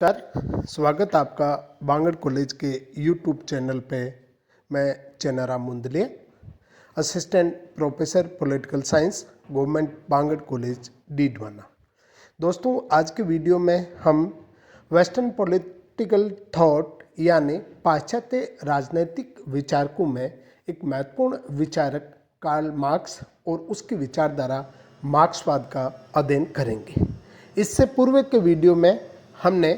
नमस्कार, स्वागत आपका बांगड़ कॉलेज के यूट्यूब चैनल पे। मैं Chenaram Mundaliya, assistant professor political science, government Bangar college Didwana. दोस्तों, आज के वीडियो में हम वेस्टर्न पॉलिटिकल थॉट यानी पाश्चात्य राजनीतिक विचारकों में एक महत्वपूर्ण विचारक कार्ल मार्क्स और उसकी विचारधारा मार्क्सवाद का अध्ययन करेंगे। इससे पूर्व के वीडियो में हमने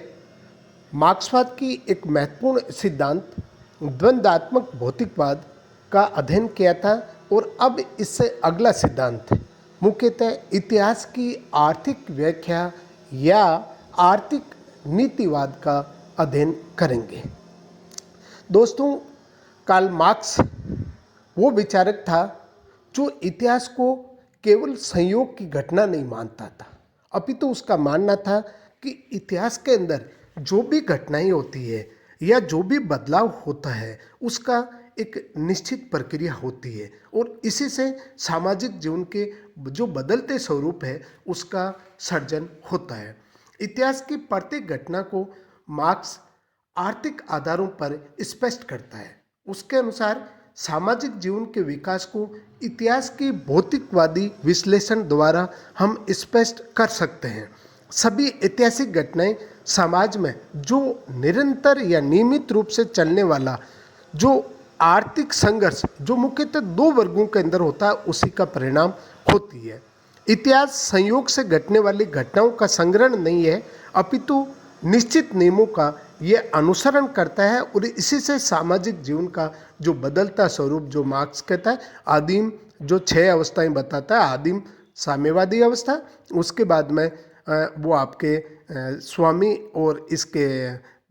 मार्क्सवाद की एक महत्वपूर्ण सिद्धांत द्वंद्वात्मक भौतिकवाद का अध्ययन किया था और अब इससे अगला सिद्धांत मुख्यतः इतिहास की आर्थिक व्याख्या या आर्थिक नीतिवाद का अध्ययन करेंगे। दोस्तों, कार्ल मार्क्स वो विचारक था जो इतिहास को केवल संयोग की घटना नहीं मानता था, अपितु तो उसका मानना था कि इतिहास के अंदर जो भी घटनाएं होती है या जो भी बदलाव होता है उसका एक निश्चित प्रक्रिया होती है और इसी से सामाजिक जीवन के जो बदलते स्वरूप है उसका सर्जन होता है। इतिहास की प्रत्येक घटना को मार्क्स आर्थिक आधारों पर स्पष्ट करता है। उसके अनुसार सामाजिक जीवन के विकास को इतिहास की भौतिकवादी विश्लेषण द्वारा हम स्पष्ट कर सकते हैं। सभी ऐतिहासिक घटनाएं समाज में जो निरंतर या नियमित रूप से चलने वाला जो आर्थिक संघर्ष जो मुख्यतः दो वर्गों के अंदर होता है उसी का परिणाम होती है। इतिहास संयोग से घटने वाली घटनाओं का संग्रह नहीं है, अपितु निश्चित नियमों का ये अनुसरण करता है और इसी से सामाजिक जीवन का जो बदलता स्वरूप जो मार्क्स कहता है आदिम जो 6 अवस्थाएं बताता है, आदिम साम्यवादी अवस्था, उसके बाद में वो आपके स्वामी और इसके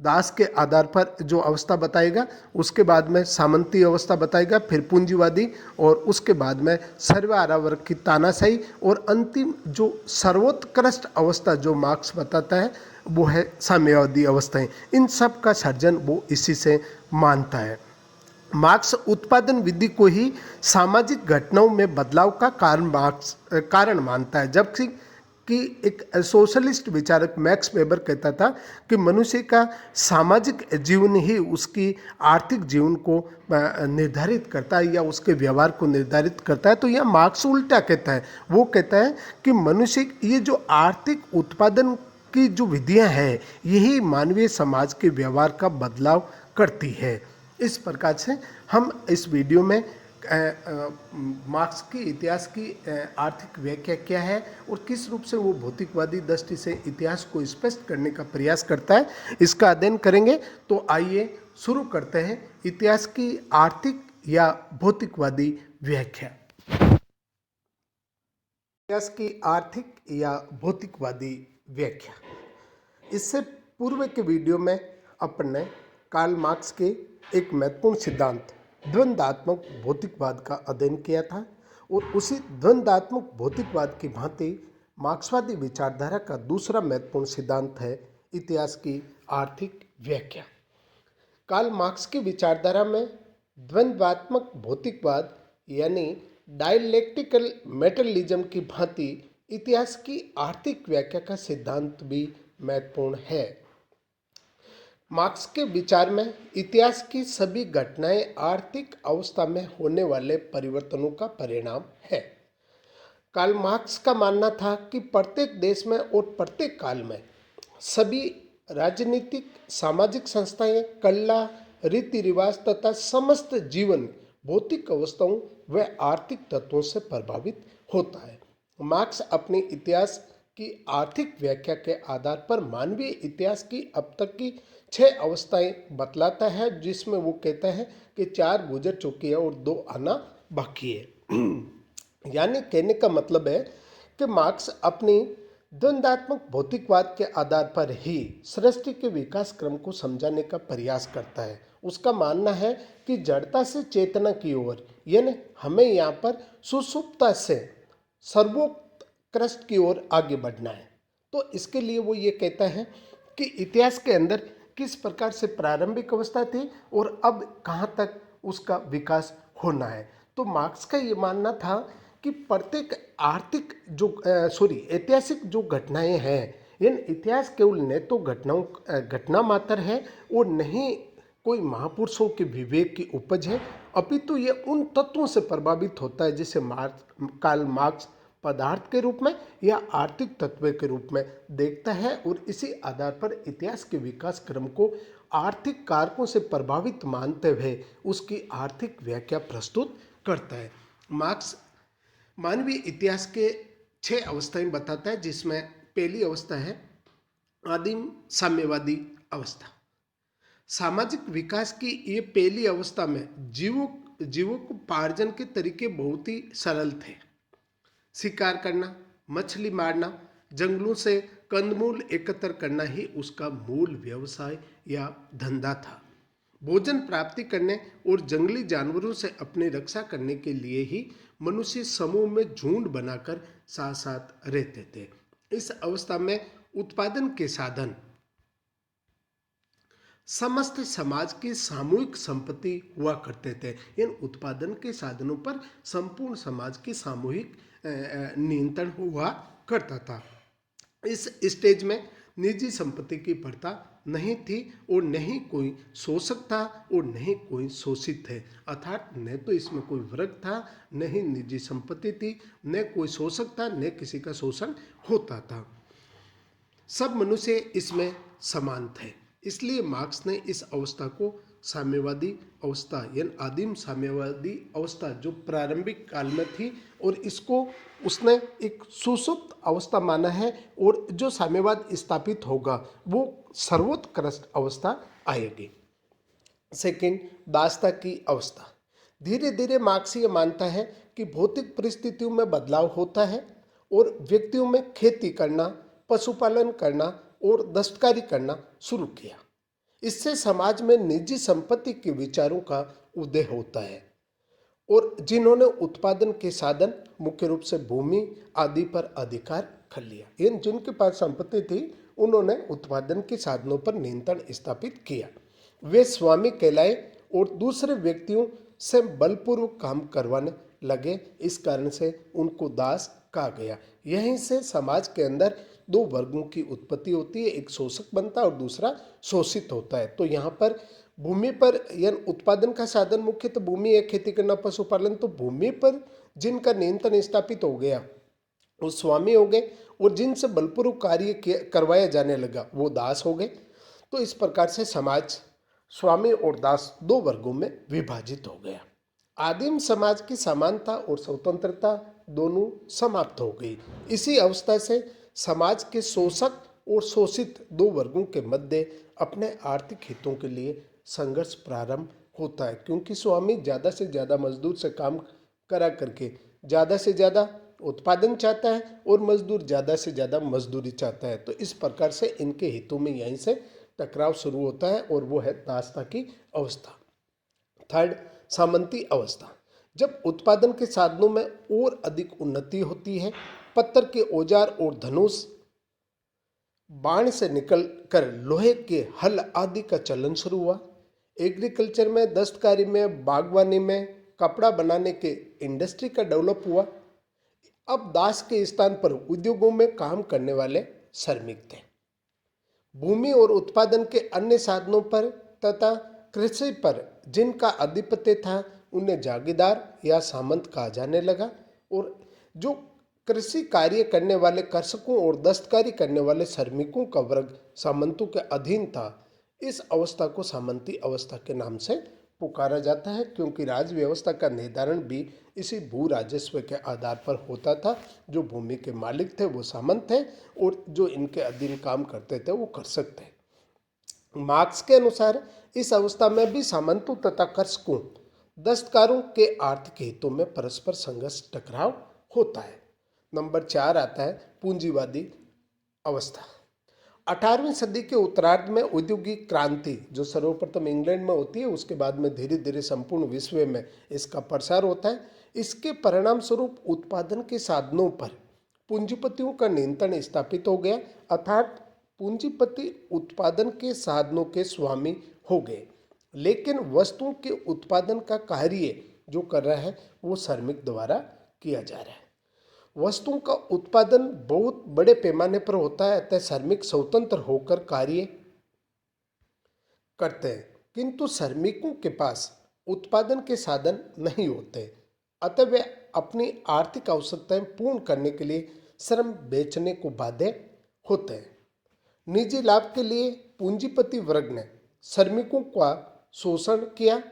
दास के आधार पर जो अवस्था बताएगा, उसके बाद में सामंती अवस्था बताएगा, फिर पूंजीवादी और उसके बाद में सर्वहारा वर्ग की तानाशाही और अंतिम जो सर्वोत्कृष्ट अवस्था जो मार्क्स बताता है वो है साम्यवादी अवस्थाएं। इन सब का सर्जन वो इसी से मानता है। मार्क्स उत्पादन विधि को ही सामाजिक घटनाओं में बदलाव का कारण मानता है, जबकि एक सोशलिस्ट विचारक मैक्स वेबर कहता था कि मनुष्य का सामाजिक जीवन ही उसकी आर्थिक जीवन को निर्धारित करता है या उसके व्यवहार को निर्धारित करता है। तो यह मार्क्स उल्टा कहता है, वो कहता है कि मनुष्य ये जो आर्थिक उत्पादन की जो विधियां हैं यही मानवीय समाज के व्यवहार का बदलाव करती है। इस प्रकार से हम इस वीडियो में मार्क्स की इतिहास की आर्थिक व्याख्या क्या है और किस रूप से वो भौतिकवादी दृष्टि से इतिहास को स्पष्ट करने का प्रयास करता है, इसका अध्ययन करेंगे। तो आइए शुरू करते हैं इतिहास की आर्थिक या भौतिकवादी व्याख्या। इतिहास की आर्थिक या भौतिकवादी व्याख्या। इससे पूर्व के वीडियो में अपन ने कार्ल मार्क्स के एक महत्वपूर्ण सिद्धांत द्वंद्वात्मक भौतिकवाद का अध्ययन किया था और उसी द्वंद्वात्मक भौतिकवाद की भांति मार्क्सवादी विचारधारा का दूसरा महत्वपूर्ण सिद्धांत है इतिहास की आर्थिक व्याख्या। कार्ल मार्क्स की विचारधारा में द्वंद्वात्मक भौतिकवाद यानी डायलेक्टिकल मेटरलिज्म की भांति इतिहास की आर्थिक व्याख्या का सिद्धांत भी महत्वपूर्ण है। मार्क्स के विचार में इतिहास की सभी घटनाएं आर्थिक अवस्था में होने वाले परिवर्तनों का परिणाम है। कार्ल मार्क्स का मानना था कि प्रत्येक देश में और प्रत्येक काल में सभी राजनीतिक सामाजिक संस्थाएं, कला, रीति रिवाज तथा समस्त जीवन भौतिक अवस्थाओं व आर्थिक तत्वों से प्रभावित होता है। मार्क्स अपनी इतिहास की आर्थिक व्याख्या के आधार पर मानवीय इतिहास की अब तक की 6 अवस्थाएं बतलाता है, जिसमें वो कहता है कि 4 गुजर चुकी है और 2 आना बाकी है। यानी कहने का मतलब है कि मार्क्स अपनी द्वंद्वात्मक भौतिकवाद के आधार पर ही सृष्टि के विकास क्रम को समझाने का प्रयास करता है। उसका मानना है कि जड़ता से चेतना की ओर, यानी हमें यहाँ पर सुषुप्तता से सर्वोत्कृष्ट की ओर आगे बढ़ना है। तो इसके लिए वो ये कहता है कि इतिहास के अंदर किस प्रकार से प्रारंभिक अवस्था थी और अब कहाँ तक उसका विकास होना है। तो मार्क्स का ये मानना था कि प्रत्येक ऐतिहासिक जो घटनाएं हैं इतिहास केवल न तो घटना मात्र है और न ही कोई महापुरुषों के विवेक की उपज है, अपितु ये उन तत्वों से प्रभावित होता है जिसे कार्ल मार्क्स पदार्थ के रूप में या आर्थिक तत्व के रूप में देखता है, और इसी आधार पर इतिहास के विकास क्रम को आर्थिक कारकों से प्रभावित मानते हुए उसकी आर्थिक व्याख्या प्रस्तुत करता है। मार्क्स मानवीय इतिहास के 6 अवस्थाएं बताता है, जिसमें पहली अवस्था है आदिम साम्यवादी अवस्था। सामाजिक विकास की ये पहली अवस्था में जीवों को पार्जन के तरीके बहुत ही सरल थे। शिकार करना, मछली मारना, जंगलों से कंदमूल एकत्र करना ही उसका मूल व्यवसाय या धंधा था। भोजन प्राप्ति करने और जंगली जानवरों से अपनी रक्षा करने के लिए ही मनुष्य समूह में झुंड बनाकर साथ साथ रहते थे। इस अवस्था में उत्पादन के साधन समस्त समाज की सामूहिक संपत्ति हुआ करते थे। इन उत्पादन के साधनों पर संपूर्ण समाज की सामूहिक नियंत्रण हुआ करता था। इस स्टेज में निजी संपत्ति की प्रथा नहीं थी और न ही कोई शोषक था और न ही कोई शोषित थे, अर्थात न तो इसमें कोई वर्ग था, न ही निजी संपत्ति थी, न कोई शोषक था, न किसी का शोषण होता था। सब मनुष्य इसमें समान थे। इसलिए मार्क्स ने इस अवस्था को साम्यवादी अवस्था यानी आदिम साम्यवादी अवस्था जो प्रारंभिक काल में थी, और इसको उसने एक सुसुप्त अवस्था माना है, और जो साम्यवाद स्थापित होगा वो सर्वोत्कृष्ट अवस्था आएगी। सेकंड, दासता की अवस्था। धीरे धीरे मार्क्स ये मानता है कि भौतिक परिस्थितियों में बदलाव होता है और व्यक्तियों में खेती करना, पशुपालन करना और दस्तकारी करना शुरू किया। इससे समाज में निजी संपत्ति के विचारों का उदय होता है, और जिन्होंने उत्पादन के साधन मुख्य रूप से भूमि आदि पर अधिकार कर लिया, इन जिनके पास संपत्ति थी उन्होंने उत्पादन के साधनों पर नियंत्रण स्थापित किया। वे स्वामी कहलाए और दूसरे व्यक्तियों से बलपूर्वक काम करवाने लगे। इस कारण से उनको दास कहा गया। यहीं से समाज के अंदर 2 वर्गों की उत्पत्ति होती है, एक शोषक बनता है और दूसरा शोषित होता है। तो यहाँ पर भूमि पर यानी उत्पादन का साधन मुख्य तो भूमि है, खेती करना, पशुपालन, तो भूमि पर जिनका नियंत्रण स्थापित हो गया वो स्वामी हो गए, और जिनसे बलपूर्वक कार्य करवाया जाने लगा वो दास हो गए। तो इस प्रकार से समाज स्वामी और दास 2 वर्गों में विभाजित हो गया। आदिम समाज की समानता और स्वतंत्रता दोनों समाप्त हो गई। इसी अवस्था से समाज के शोषक और शोषित 2 वर्गों के मध्य अपने आर्थिक हितों के लिए संघर्ष प्रारंभ होता है, क्योंकि स्वामी ज़्यादा से ज़्यादा मजदूर से काम करा करके ज़्यादा से ज़्यादा उत्पादन चाहता है और मजदूर ज़्यादा से ज़्यादा मजदूरी चाहता है। तो इस प्रकार से इनके हितों में यहीं से टकराव शुरू होता है, और वो है दासता की अवस्था। थर्ड, सामंती अवस्था। जब उत्पादन के साधनों में और अधिक उन्नति होती है, पत्थर के औजार और धनुष, बाण से निकल कर लोहे के हल आदि का चलन शुरू हुआ। एग्रीकल्चर में, दस्तकारी में, बागवानी में, कपड़ा बनाने के इंडस्ट्री का डेवलप हुआ। अब दास के स्थान पर उद्योगों में काम करने वाले श्रमिक थे। भूमि और उत्पादन के अन्य साधनों पर तथा कृषि पर जिनका आधिपत्य था उन्हें जागीरदार या सामंत कहा जाने लगा, और जो कृषि कार्य करने वाले कृषकों और दस्तकारी करने वाले श्रमिकों का वर्ग सामंतों के अधीन था। इस अवस्था को सामंती अवस्था के नाम से पुकारा जाता है, क्योंकि राज व्यवस्था का निर्धारण भी इसी भू राजस्व के आधार पर होता था। जो भूमि के मालिक थे वो सामंत थे, और जो इनके अधीन काम करते थे वो कृषक थे। मार्क्स के अनुसार इस अवस्था में भी सामंतों तथा कृषकों, दस्तकारों के आर्थिक हितों में परस्पर संघर्ष, टकराव होता है। नंबर 4 आता है पूंजीवादी अवस्था। 18वीं सदी के उत्तरार्ध में औद्योगिक क्रांति जो सर्वप्रथम इंग्लैंड में होती है, उसके बाद में धीरे धीरे संपूर्ण विश्व में इसका प्रसार होता है। इसके परिणाम स्वरूप उत्पादन के साधनों पर पूंजीपतियों का नियंत्रण स्थापित हो गया, अर्थात पूंजीपति उत्पादन के साधनों के स्वामी हो गए, लेकिन वस्तुओं के उत्पादन का कार्य जो कर रहा है वो श्रमिक द्वारा किया जा रहा है। वस्तुओं का उत्पादन बहुत बड़े पैमाने पर होता है, अतः श्रमिक स्वतंत्र होकर कार्य करते हैं, किंतु श्रमिकों के पास उत्पादन के साधन नहीं होते, अतः वे अपनी आर्थिक आवश्यकताएं पूर्ण करने के लिए श्रम बेचने को बाध्य होते हैं। निजी लाभ के लिए पूंजीपति वर्ग ने श्रमिकों का शोषण किया।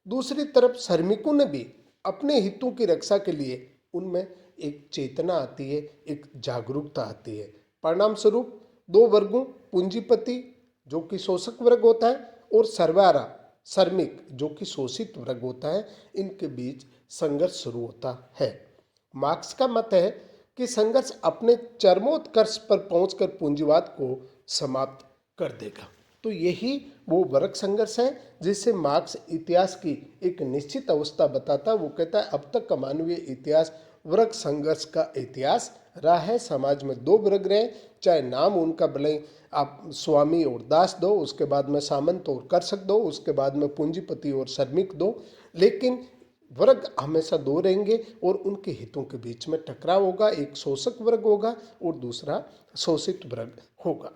दूसरी तरफ श्रमिकों ने भी अपने हितों की रक्षा के लिए उनमें एक चेतना आती है, एक जागरूकता आती है। परिणाम स्वरूप दो वर्गों, पूंजीपति जो कि शोषक वर्ग होता है और सर्वहारा श्रमिक जो कि शोषित वर्ग होता है, इनके बीच संघर्ष शुरू होता है। मार्क्स का मत है कि संघर्ष अपने चरमोत्कर्ष पर पहुंचकर पूंजीवाद को समाप्त कर देगा। तो यही वो वर्ग संघर्ष है जिससे मार्क्स इतिहास की एक निश्चित अवस्था बताता है। वो कहता है अब तक का मानवीय इतिहास वर्ग संघर्ष का इतिहास रहा है। समाज में दो वर्ग रहे, चाहे नाम उनका भले आप स्वामी और दास दो, उसके बाद में सामंत और कर्षक दो, उसके बाद में पूंजीपति और श्रमिक दो, लेकिन वर्ग हमेशा दो रहेंगे और उनके हितों के बीच में टकराव होगा। एक शोषक वर्ग होगा और दूसरा शोषित वर्ग होगा।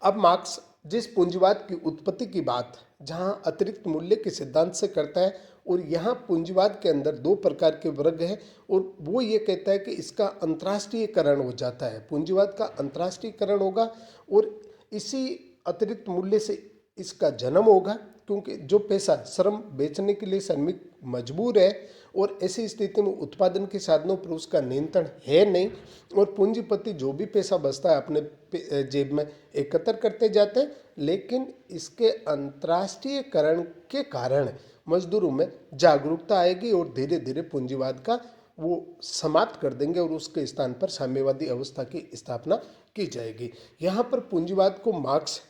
अब मार्क्स जिस पूंजीवाद की उत्पत्ति की बात जहां अतिरिक्त मूल्य के सिद्धांत से करता है, और यहाँ पूंजीवाद के अंदर दो प्रकार के वर्ग हैं, और वो ये कहता है कि इसका अंतर्राष्ट्रीयकरण हो जाता है, पूंजीवाद का अंतर्राष्ट्रीयकरण होगा और इसी अतिरिक्त मूल्य से इसका जन्म होगा, क्योंकि जो पैसा श्रम बेचने के लिए श्रमिक मजबूर है और ऐसी स्थिति में उत्पादन के साधनों पर उसका नियंत्रण है नहीं, और पूंजीपति जो भी पैसा बचता है अपने जेब में एकत्र करते जाते हैं, लेकिन इसके अंतर्राष्ट्रीयकरण के कारण मजदूरों में जागरूकता आएगी और धीरे धीरे पूंजीवाद का वो समाप्त कर देंगे और उसके स्थान पर साम्यवादी अवस्था की स्थापना की जाएगी। यहाँ पर पूंजीवाद को मार्क्स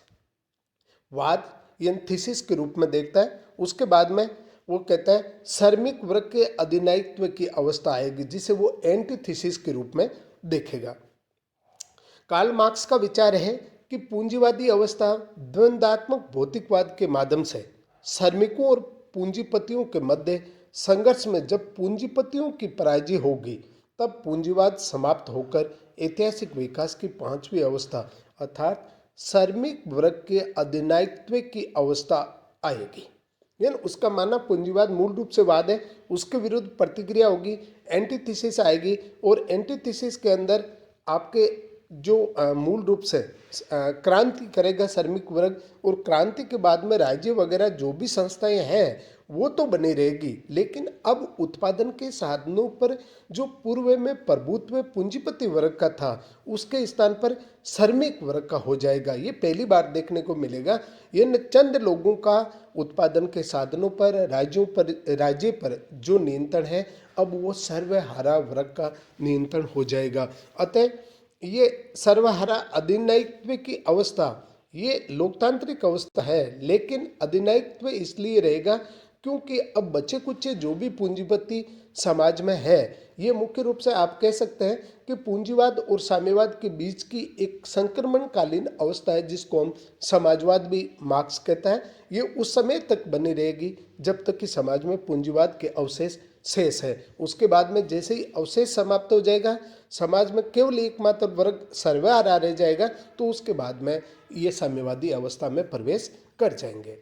वाद या थीसिस के रूप में देखता है। उसके बाद में वो कहता है श्रमिक वर्ग के अधिनायित्व की अवस्था आएगी, जिसे वो एंटीथीसिस के रूप में देखेगा। कार्ल मार्क्स का विचार है कि पूंजीवादी अवस्था द्वंद्वात्मक भौतिकवाद के माध्यम से श्रमिकों और पूंजीपतियों के मध्य संघर्ष में जब पूंजीपतियों की पराजय होगी, तब पूंजीवाद समाप्त होकर ऐतिहासिक विकास की पांचवी अवस्था अर्थात श्रमिक वर्ग के अधिनायित्व की अवस्था आएगी। यानी उसका मानना पूंजीवाद मूल रूप से वाद है, उसके विरुद्ध प्रतिक्रिया होगी, एंटीथीसिस आएगी, और एंटीथीसिस के अंदर आपके जो मूल रूप से क्रांति करेगा श्रमिक वर्ग, और क्रांति के बाद में राज्य वगैरह जो भी संस्थाएं हैं वो तो बनी रहेगी, लेकिन अब उत्पादन के साधनों पर जो पूर्व में प्रभुत्व पूंजीपति वर्ग का था उसके स्थान पर श्रमिक वर्ग का हो जाएगा। ये पहली बार देखने को मिलेगा। ये चंद लोगों का उत्पादन के साधनों पर राज्य पर जो नियंत्रण है, अब वो सर्वहारा वर्ग का नियंत्रण हो जाएगा। अतः ये सर्वहारा अधिनायित्व की अवस्था ये लोकतांत्रिक अवस्था है, लेकिन अधिनायित्व इसलिए रहेगा क्योंकि अब बचे कुचे जो भी पूंजीपति समाज में है, ये मुख्य रूप से आप कह सकते हैं कि पूंजीवाद और साम्यवाद के बीच की एक संक्रमणकालीन अवस्था है, जिसको हम समाजवाद भी मार्क्स कहता है। ये उस समय तक बनी रहेगी जब तक कि समाज में पूंजीवाद के अवशेष शेष है। उसके बाद में जैसे ही अवशेष समाप्त हो जाएगा, समाज में केवल एकमात्र वर्ग सर्वहारा रह जाएगा, तो उसके बाद में ये साम्यवादी अवस्था में प्रवेश कर जाएंगे।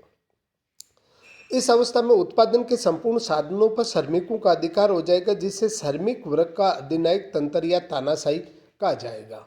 इस अवस्था में उत्पादन के संपूर्ण साधनों पर श्रमिकों का अधिकार हो जाएगा, जिससे श्रमिक वर्ग का अधिनायक तंत्र या तानाशाही कहा जाएगा।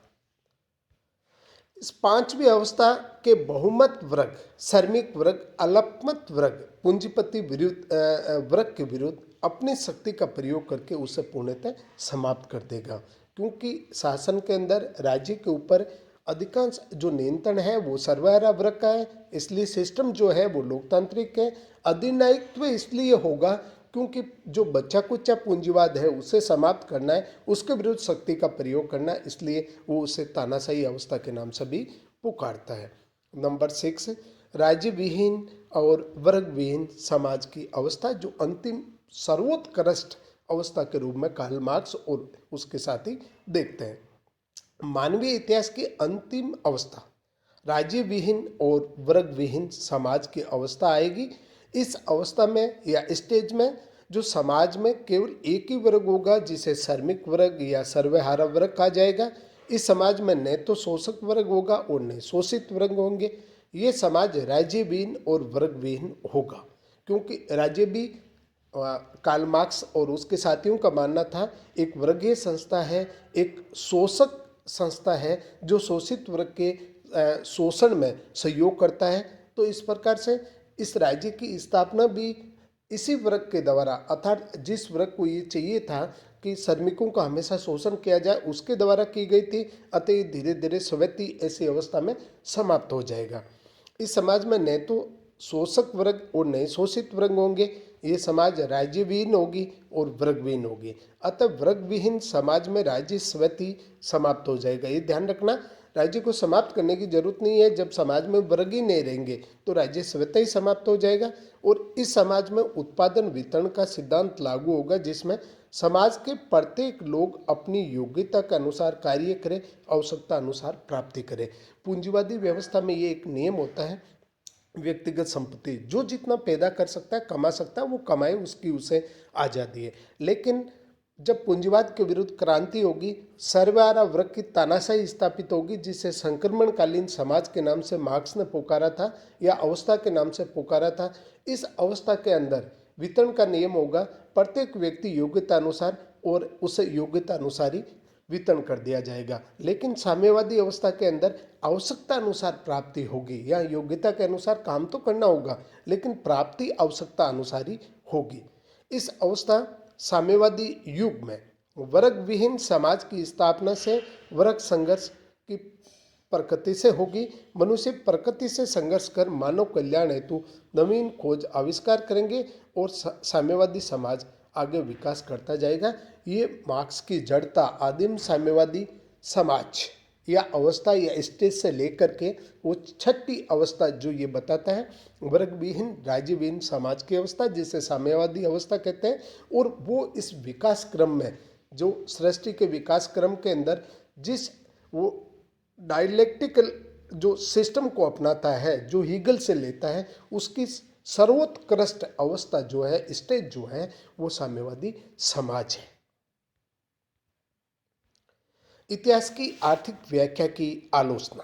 इस पांचवी अवस्था के बहुमत वर्ग श्रमिक वर्ग अल्पमत वर्ग पूंजीपति वर्ग के विरुद्ध अपनी शक्ति का प्रयोग करके उसे पूर्णतः समाप्त कर देगा, क्योंकि शासन के अंदर राज्य के ऊपर अधिकांश जो नियंत्रण है वो सर्वहारा वर्ग का है, इसलिए सिस्टम जो है वो लोकतांत्रिक है। अधिनायित्व इसलिए होगा क्योंकि जो बच्चा कुच्चा पूंजीवाद है उसे समाप्त करना है, उसके विरुद्ध शक्ति का प्रयोग करना है, इसलिए वो उसे तानाशाही अवस्था के नाम से भी पुकारता है। नंबर 6, राज्य विहीन और वर्ग विहीन समाज की अवस्था, जो अंतिम सर्वोत्कृष्ट अवस्था के रूप में कार्ल मार्क्स और उसके साथी देखते हैं। मानवीय इतिहास की अंतिम अवस्था राज्य विहीन और वर्ग विहीन समाज की अवस्था आएगी। इस अवस्था में या स्टेज में जो समाज में केवल एक ही वर्ग होगा जिसे श्रमिक वर्ग या सर्वहारा वर्ग कहा जाएगा। इस समाज में न तो शोषक वर्ग होगा और न शोषित वर्ग होंगे। ये समाज राज्यविहीन और वर्गविहीन होगा, क्योंकि राज्य भी कार्ल मार्क्स और उसके साथियों का मानना था एक वर्गीय संस्था है, एक शोषक संस्था है जो शोषित वर्ग के शोषण में सहयोग करता है। तो इस प्रकार से इस राज्य की स्थापना भी इसी वर्ग के द्वारा, अर्थात जिस वर्ग को ये चाहिए था कि श्रमिकों का हमेशा शोषण किया जाए, उसके द्वारा की गई थी। अतः धीरे धीरे स्वैती ऐसी अवस्था में समाप्त हो जाएगा। इस समाज में न तो शोषक वर्ग और न शोषित वर्ग होंगे। ये समाज राज्यविहीन होगी और वर्गविहीन होगी। अतः वर्गविहीन समाज में राज्य स्वैती समाप्त हो जाएगा। ये ध्यान रखना, राज्य को समाप्त करने की जरूरत नहीं है। जब समाज में वर्ग ही नहीं रहेंगे तो राज्य स्वतः ही समाप्त हो जाएगा। और इस समाज में उत्पादन वितरण का सिद्धांत लागू होगा, जिसमें समाज के प्रत्येक लोग अपनी योग्यता के अनुसार कार्य करें, आवश्यकता अनुसार प्राप्ति करें। पूंजीवादी व्यवस्था में ये एक नियम होता है, व्यक्तिगत संपत्ति जो जितना पैदा कर सकता है, कमा सकता है, वो कमाए, उसकी उसे आज़ादी है। लेकिन जब पूंजीवाद के विरुद्ध क्रांति होगी, सर्वहारा वर्ग की तानाशाही स्थापित होगी, जिसे संक्रमणकालीन समाज के नाम से मार्क्स ने पुकारा था या अवस्था के नाम से पुकारा था। इस अवस्था के अंदर वितरण का नियम होगा, प्रत्येक व्यक्ति योग्यता अनुसार और उसे योग्यता अनुसार ही वितरण कर दिया जाएगा। लेकिन साम्यवादी अवस्था के अंदर आवश्यकता अनुसार प्राप्ति होगी, या योग्यता के अनुसार काम तो करना होगा लेकिन प्राप्ति आवश्यकता अनुसार ही होगी। इस अवस्था साम्यवादी युग में वर्ग विहीन समाज की स्थापना से वर्ग संघर्ष की प्रकृति से होगी। मनुष्य प्रकृति से संघर्ष कर मानव कल्याण हेतु नवीन खोज आविष्कार करेंगे और साम्यवादी समाज आगे विकास करता जाएगा। ये मार्क्स की जड़ता आदिम साम्यवादी समाज या अवस्था या स्टेज से लेकर के वो छठी अवस्था जो ये बताता है वर्गविहीन राज्यविहीन समाज की अवस्था, जिसे साम्यवादी अवस्था कहते हैं। और वो इस विकास क्रम में, जो सृष्टि के विकास क्रम के अंदर जिस वो डायलेक्टिकल जो सिस्टम को अपनाता है, जो हीगल से लेता है, उसकी सर्वोत्कृष्ट अवस्था जो है, स्टेज जो है, वो साम्यवादी समाज है। इतिहास की आर्थिक व्याख्या की आलोचना।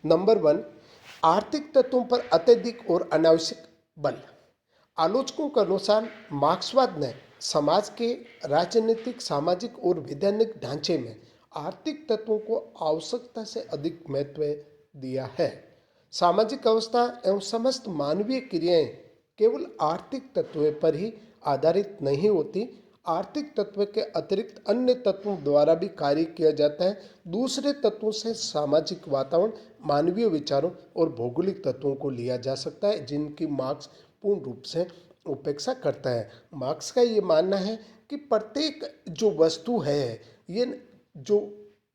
नंबर 1, आर्थिक तत्वों पर अत्यधिक और अनावश्यक बल। आलोचकों के अनुसार मार्क्सवाद ने समाज के राजनीतिक, सामाजिक और वैधानिक ढांचे में आर्थिक तत्वों को आवश्यकता से अधिक महत्व दिया है। सामाजिक अवस्था एवं समस्त मानवीय क्रियाएं केवल आर्थिक तत्वों पर ही आधारित नहीं होती। आर्थिक तत्व के अतिरिक्त अन्य तत्वों द्वारा भी कार्य किया जाता है। दूसरे तत्वों से सामाजिक वातावरण, मानवीय विचारों और भौगोलिक तत्वों को लिया जा सकता है, जिनकी मार्क्स पूर्ण रूप से उपेक्षा करता है। मार्क्स का ये मानना है कि प्रत्येक जो वस्तु है, ये जो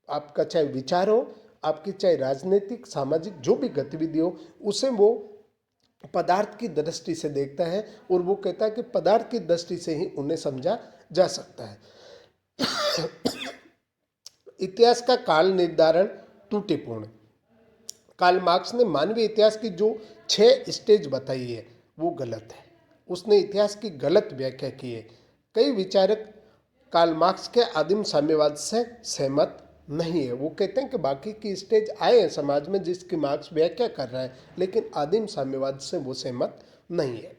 आपका चाहे विचार हो, आपकी चाहे राजनीतिक, सामाजिक जो भी गतिविधि हो, उसे वो पदार्थ की दृष्टि से देखता है और वो कहता है कि पदार्थ की दृष्टि से ही उन्हें समझा जा सकता है। इतिहास का काल निर्धारण त्रुटिपूर्ण। कार्ल मार्क्स ने मानवीय इतिहास की जो 6 स्टेज बताई है वो गलत है। उसने इतिहास की गलत व्याख्या की है। कई विचारक कार्ल मार्क्स के आदिम साम्यवाद से सहमत नहीं है। वो कहते हैं कि बाकी की स्टेज आए हैं समाज में जिसकी मार्क्स व्याख्या कर रहा है, लेकिन आदिम साम्यवाद से वो सहमत नहीं है।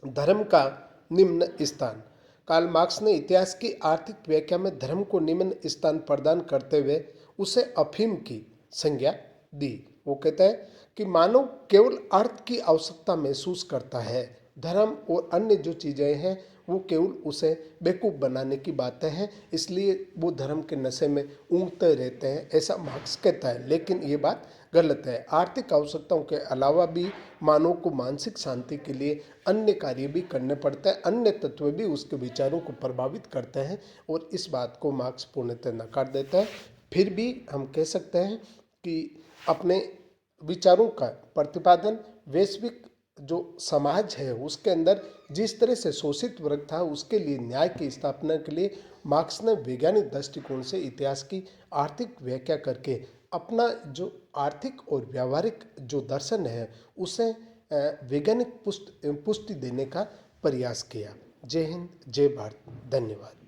धर्म का निम्न स्थान। कार्ल मार्क्स ने इतिहास की आर्थिक व्याख्या में धर्म को निम्न स्थान प्रदान करते हुए उसे अफीम की संज्ञा दी। वो कहता है कि मानव केवल अर्थ की आवश्यकता महसूस करता है, धर्म और अन्य जो चीज़ें हैं वो केवल उसे बेवकूफ़ बनाने की बातें हैं, इसलिए वो धर्म के नशे में ऊँघते रहते हैं, ऐसा मार्क्स कहता है। लेकिन ये बात गलत है। आर्थिक आवश्यकताओं के अलावा भी मानव को मानसिक शांति के लिए अन्य कार्य भी करने पड़ते हैं, अन्य तत्व भी उसके विचारों को प्रभावित करते हैं, और इस बात को मार्क्स पूर्णतः नकार देता है। फिर भी हम कह सकते हैं कि अपने विचारों का प्रतिपादन वैश्विक जो समाज है उसके अंदर जिस तरह से शोषित वर्ग था उसके लिए न्याय की स्थापना के लिए मार्क्स ने वैज्ञानिक दृष्टिकोण से इतिहास की आर्थिक व्याख्या करके अपना जो आर्थिक और व्यावहारिक जो दर्शन है उसे वैज्ञानिक पुष्टि देने का प्रयास किया। जय हिंद, जय भारत, धन्यवाद।